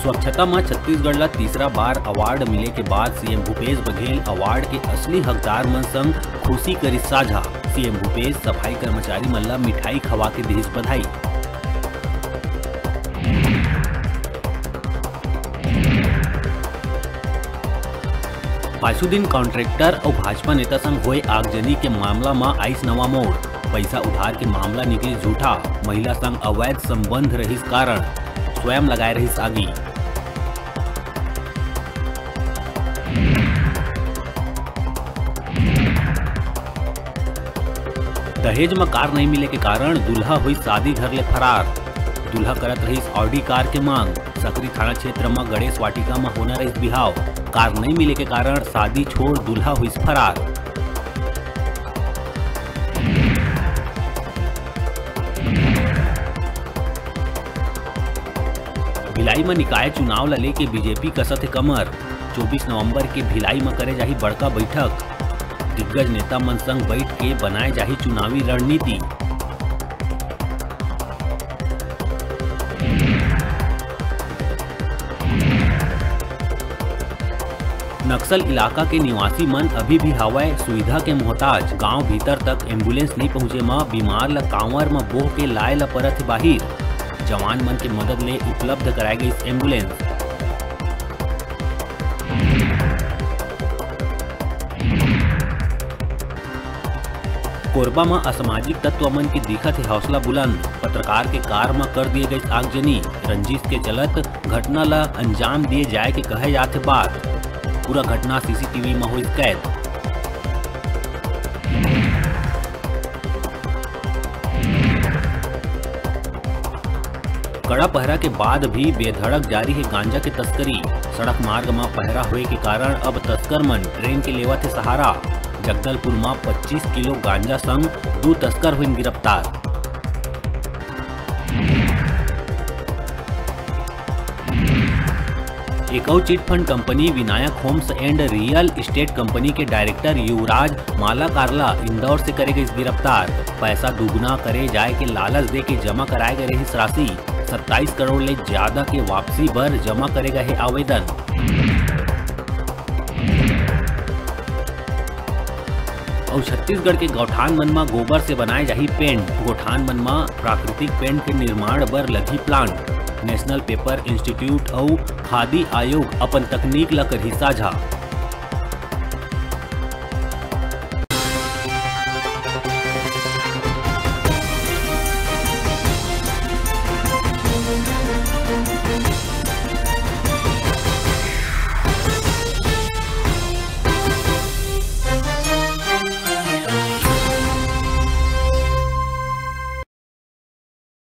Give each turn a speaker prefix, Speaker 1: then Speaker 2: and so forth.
Speaker 1: स्वच्छता में छत्तीसगढ़ ला तीसरा बार अवार्ड मिले के बाद सीएम भूपेश बघेल अवार्ड के असली हकदार मन संग खुशी करी साझा। सीएम भूपेश सफाई कर्मचारी मन ला मिठाई खवा के देहिस बधाई। पांचों दिन कॉन्ट्रैक्टर और भाजपा नेता संग हुए आगजनी के मामला में आइस नवा मोड़। पैसा उधार के मामला निकली झूठा, महिला संग अवैध संबंध रहिस कारण स्वयं लगाए रहिस आगी। दहेज में कार नहीं मिले के कारण दूल्हा हुई शादी घर ले फरार। दूल्हा करत रहिस ऑडी कार के मांग। सकरी थाना क्षेत्र में गणेश वाटिका में होना रहिस बिहाव। कार नहीं मिले के कारण शादी छोड़ दूल्हा हुई फरार। भिलाई में निकाय चुनाव ला लेके बीजेपी कसत है कमर। 24 नवंबर के भिलाई में करे जाही बड़का बैठक। दिग्गज नेता मन संग बैठ के बनाए जाही चुनावी रणनीति। नक्सल इलाका के निवासी मन अभी भी हवाई सुविधा के मोहताज। गांव भीतर तक एम्बुलेंस नहीं पहुंचे में बीमार ला कांवर में बोह के लाए ला परत है बाहिर। जवान मन के मदद ले उपलब्ध कराई गई एम्बुलेंस। कोरबा में असामाजिक तत्व मन के दिखत है हौसला बुलंद। पत्रकार के कार में कर दिए गई आगजनी। रंजिश के चलत घटना ला अंजाम दिए जाए के कहे जाते बात। पूरा घटना सीसीटीवी में हुई कैद। कड़ा पहरा के बाद भी बेधड़क जारी है गांजा की तस्करी। सड़क मार्ग में पहरा हुए के कारण अब तस्कर मन ट्रेन के लेवत है सहारा। जगदलपुर में 25 किलो गांजा संग 2 तस्कर हुए गिरफ्तार। एक और chit fund company Vinayak homes and real estate company के डायरेक्टर युवराज माला कारला इंदौर से करेगा इस गिरफ्तार। पैसा दुगना करे जाए के लालच दे के जमा कराए गए इस राशि 27 करोड़ ले ज्यादा के वापसी पर जमा करेगा है आवेदन। और छत्तीसगढ़ के गौठान मन में गोबर से बनाए जाही पेंट। गौठान मन में प्राकृतिक पेंट के निर्माण बर लगी प्लांट। नेशनल पेपर इंस्टीट्यूट और खादी आयोग अपन तकनीक ला करही साझा।